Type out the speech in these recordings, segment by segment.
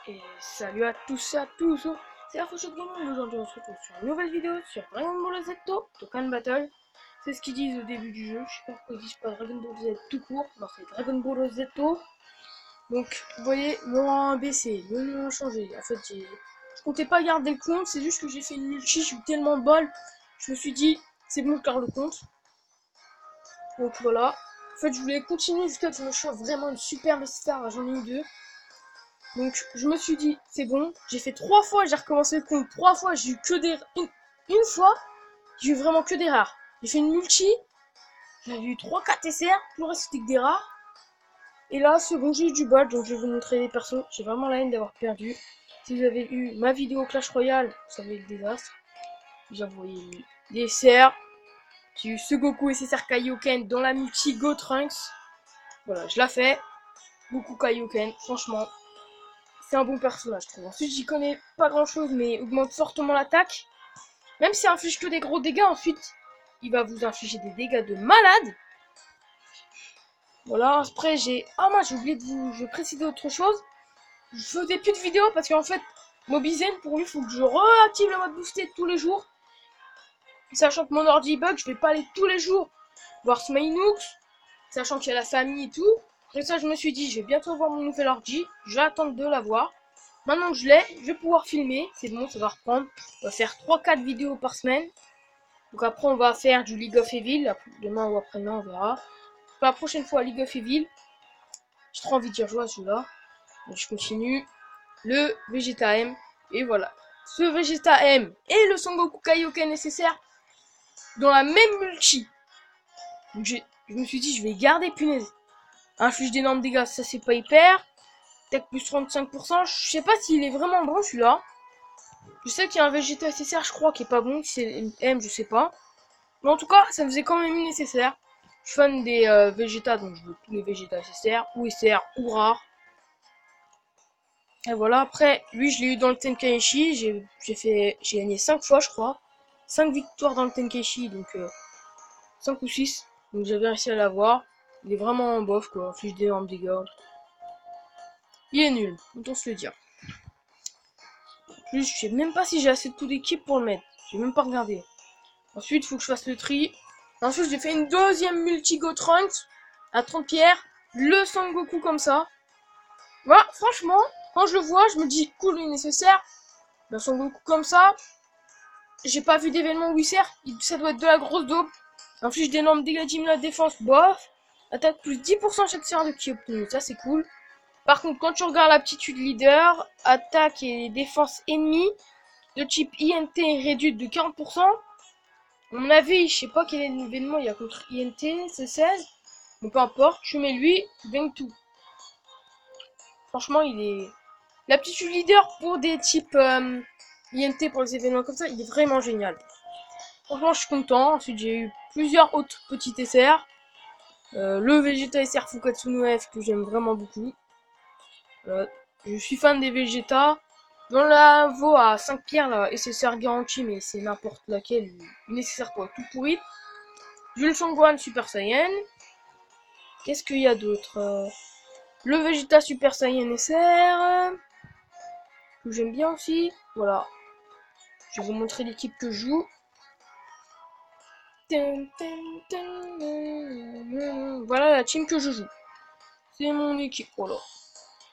Et salut à tous et à tous, c'est la Fauchette Gaming. Aujourd'hui on se retrouve sur une nouvelle vidéo sur Dragon Ball Z Dokkan Battle. C'est ce qu'ils disent au début du jeu, je sais pas pourquoi ils disent pas Dragon Ball Z tout court, non c'est Dragon Ball Z. Donc vous voyez, le rang a baissé, le nom a changé. En fait je comptais pas garder le compte, c'est juste que j'ai fait une multi, j'ai eu tellement de balles, je me suis dit c'est bon je garde le compte. Donc voilà, en fait je voulais continuer jusqu'à ce que je me chauffe vraiment une super star, j'en ai eu deux. Donc je me suis dit, c'est bon, j'ai fait 3 fois, j'ai recommencé le compte 3 fois, j'ai eu que des... Une fois, j'ai eu vraiment que des rares. J'ai fait une multi, j'avais eu 3-4 SR, tout le reste c'était que des rares. Et là, c'est bon, j'ai eu du bol, donc je vais vous montrer les persos. J'ai vraiment la haine d'avoir perdu. Si vous avez eu ma vidéo Clash Royale, vous savez le désastre. J'ai envoyé des SR. J'ai eu ce Goku et SR Kaioken dans la multi Go Trunks. Voilà, je la fais. Goku Kaioken, franchement. C'est un bon personnage, je trouve. Ensuite, j'y connais pas grand chose, mais augmente fortement l'attaque. Même s'il inflige que des gros dégâts, ensuite, il va vous infliger des dégâts de malade. Voilà, après, j'ai... Ah, moi, j'ai oublié de vous préciser autre chose. Je faisais plus de vidéos parce qu'en fait, Mobizen, pour lui, il faut que je réactive le mode boosté tous les jours. Sachant que mon ordi bug, je vais pas aller tous les jours voir Smainook. Sachant qu'il y a la famille et tout. Après ça, je me suis dit, je vais bientôt voir mon nouvel ordi. Je vais attendre de l'avoir. Maintenant que je l'ai, je vais pouvoir filmer. C'est bon, ça va reprendre. On va faire 3-4 vidéos par semaine. Donc après, on va faire du League of Evil. Demain ou après-demain, on verra. Pour la prochaine fois, League of Evil. J'ai trop envie d'y rejouer à celui-là. Donc je continue. Le Vegeta M. Et voilà. Ce Vegeta M et le Son Goku Kaioken nécessaire dans la même multi. Donc je me suis dit, je vais garder, punaise. Inflige d'énormes dégâts, ça c'est pas hyper. Tech plus 35%. Je sais pas s'il est vraiment bon celui-là. Je sais qu'il y a un Vegeta SSR, je crois, qui est pas bon. Si c'est une M, je sais pas. Mais en tout cas, ça me faisait quand même nécessaire. Je suis fan des Vegeta, donc je veux tous les Vegeta SSR, ou SR, ou rares. Et voilà, après, lui, je l'ai eu dans le Tenkaichi. J'ai gagné 5 fois, je crois. 5 victoires dans le Tenkaichi, donc 5 ou 6. Donc j'avais réussi à l'avoir. Il est vraiment bof, quoi. Inflige d'énormes dégâts. Il est nul, autant se le dire. En plus, je sais même pas si j'ai assez de coups d'équipe pour le mettre. J'ai même pas regardé. Ensuite, il faut que je fasse le tri. Ensuite, j'ai fait une deuxième multi-Go Trunks à 30 pierres. Le Son Goku comme ça. Voilà, franchement, quand je le vois, je me dis, cool, il est nécessaire. Le Son Goku comme ça. J'ai pas vu d'événement où il sert. Ça doit être de la grosse daube. Inflige d'énormes dégâts de la défense, bof. Attaque plus 10% chaque série de qui obtenu. Ça, c'est cool. Par contre, quand tu regardes l'aptitude leader, attaque et défense ennemie, de type INT réduite de 40%. À mon avis, je sais pas quel événement il y a contre INT, c'est 16. Mais peu importe, tu mets lui, tu gagnes tout. Franchement, il est... L'aptitude leader pour des types INT pour les événements comme ça, il est vraiment génial. Franchement, je suis content. Ensuite, j'ai eu plusieurs autres petites SR. Le Vegeta SR Fukatsu no F que j'aime vraiment beaucoup. Je suis fan des Vegeta. Dans la vo à 5 pierres, là, SSR garantie, mais c'est n'importe laquelle. Nécessaire quoi, tout pourri. J'ai le Sangwan Super Saiyan. Qu'est-ce qu'il y a d'autre Le Vegeta Super Saiyan SR. Que j'aime bien aussi. Voilà. Je vais vous montrer l'équipe que je joue. Voilà la team que je joue. C'est mon équipe, voilà.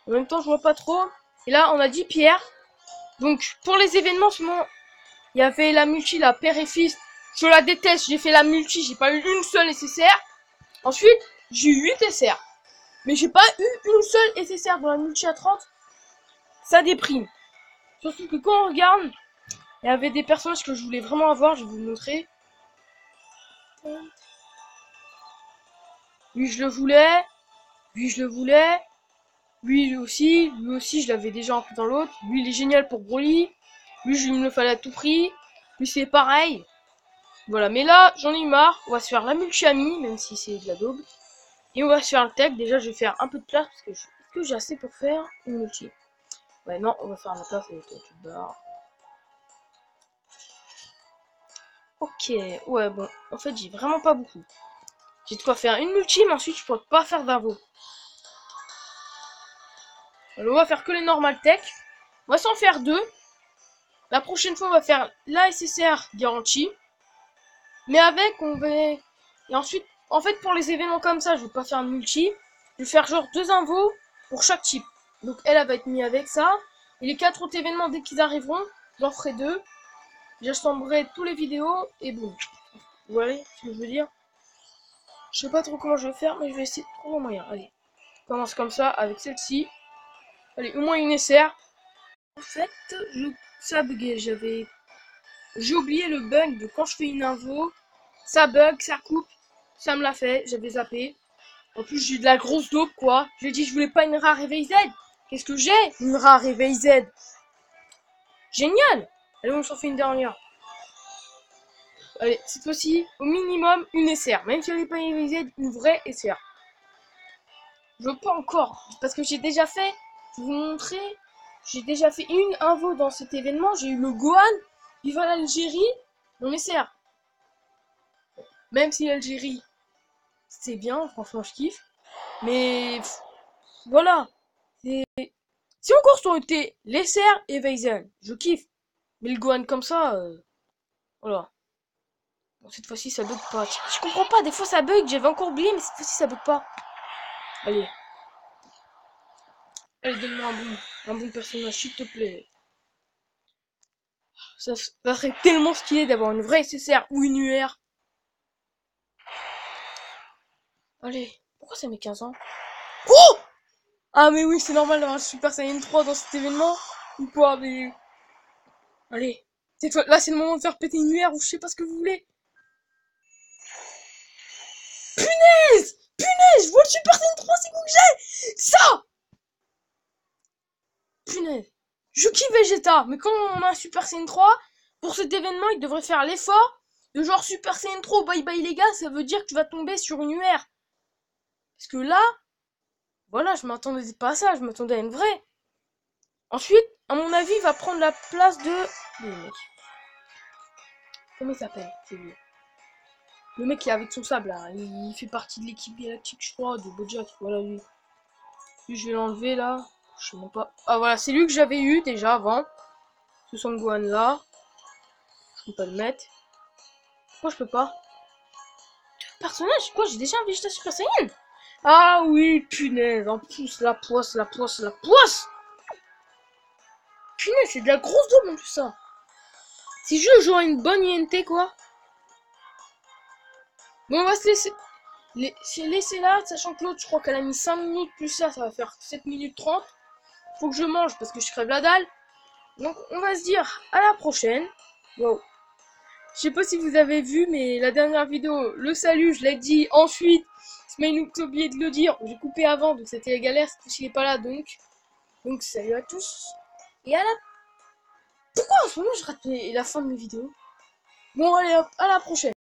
En même temps, je vois pas trop. Et là, on a 10 pierres. Donc, pour les événements, seulement, il y avait la multi, la père et fils. Je la déteste, j'ai fait la multi, j'ai pas eu une seule SSR. Ensuite, j'ai eu 8 SR. Mais j'ai pas eu une seule SSR dans la multi à 30. Ça déprime. Surtout que quand on regarde, il y avait des personnages que je voulais vraiment avoir, je vais vous montrer. Lui, je le voulais. Lui, je le voulais. Lui aussi, je l'avais déjà un peu dans l'autre. Lui, il est génial pour Broly. Lui, il me le fallait à tout prix. Lui, c'est pareil. Voilà, mais là, j'en ai eu marre. On va se faire la multi-ami, même si c'est de la daube. Et on va se faire le tech. Déjà, je vais faire un peu de place parce que est-ce que j'ai assez pour faire une multi? Ouais, non, on va faire la place avec la petite barre. Ok, ouais, bon. En fait, j'ai vraiment pas beaucoup. J'ai de quoi faire une multi, mais ensuite, je pourrais pas faire d'invo. Alors, on va faire que les normal tech. On va s'en faire 2. La prochaine fois, on va faire la SSR garantie. Mais avec, on va... Et ensuite, en fait, pour les événements comme ça, je vais pas faire multi. Je vais faire genre 2 invos pour chaque type. Donc, elle va être mise avec ça. Et les 4 autres événements, dès qu'ils arriveront, j'en ferai 2. J'assemblerai tous les vidéos et boum. Vous voyez ce que je veux dire? Je sais pas trop comment je vais faire, mais je vais essayer de trouver un moyen. Allez, on commence comme ça avec celle-ci. Allez, au moins une SR. En fait, ça a bugué. J'ai oublié le bug de quand je fais une info, ça bug, ça coupe. Ça me l'a fait, j'avais zappé. En plus, j'ai de la grosse dope, quoi. J'ai dit, je voulais pas une rare réveil Z. Qu'est-ce que j'ai? Une rare réveil Z. Génial! Allez, on s'en fait une dernière. Allez, cette fois-ci, au minimum, une SR. Même si elle n'est pas une réveil Z, une vraie SR. Je veux pas encore. Parce que j'ai déjà fait, je vais vous montrer, j'ai déjà fait une info dans cet événement. J'ai eu le Gohan, viva l'Algérie, on SR. Même si l'Algérie, c'est bien, franchement, je kiffe. Mais voilà. Si encore ça aurait été Lesser et Weizen, je kiffe. Mais le Gohan comme ça, voilà. Bon, cette fois-ci, ça bug pas. Je comprends pas, des fois ça bug, j'avais encore oublié, mais cette fois-ci ça bug pas. Allez. Allez, donne-moi un bon personnage, s'il te plaît. Ça serait tellement stylé d'avoir une vraie SSR ou une UR. Allez, pourquoi ça met 15 ans? Oh! Ah mais oui, c'est normal d'avoir un Super Saiyan 3 dans cet événement. Ou quoi, mais... Allez, là c'est le moment de faire péter une UR ou je sais pas ce que vous voulez. Punaise! Punaise! Je vois le Super Saiyan 3, c'est quoi que j'ai? Ça! Punaise. Je kiffe Vegeta, mais quand on a un Super Saiyan 3, pour cet événement, il devrait faire l'effort de genre Super Saiyan 3, bye bye les gars, ça veut dire que tu vas tomber sur une UR. Parce que là, voilà, je m'attendais pas à ça, je m'attendais à une vraie. Ensuite, à mon avis, il va prendre la place de... Comment il s'appelle? C'est lui. Le mec qui est avec son sable là, il fait partie de l'équipe galactique, je crois, de Bojack. Voilà lui. Lui, je vais l'enlever là. Je sais même pas. Ah voilà, c'est lui que j'avais eu déjà avant. Ce Son Gohan là. Je peux pas le mettre. Pourquoi je peux pas? Personnage, quoi? J'ai déjà un Vegeta Super Saiyan. Ah oui, punaise. En plus, la poisse, la poisse, la poisse. Punaise, c'est de la grosse double en plus ça. Si je joue à une bonne INT quoi. Bon, on va se laisser là, sachant que l'autre, je crois qu'elle a mis 5 minutes plus ça va faire 7 minutes 30. Faut que je mange parce que je crève la dalle. Donc, on va se dire à la prochaine. Wow. Je sais pas si vous avez vu, mais la dernière vidéo, le salut, je l'ai dit. Ensuite, Smainook a oublié de le dire. J'ai coupé avant, donc c'était la galère. S'il n'est pas là, donc. Donc, salut à tous. Et à la... Pourquoi en ce moment je rate la fin de mes vidéos? Bon, allez hop, à la prochaine.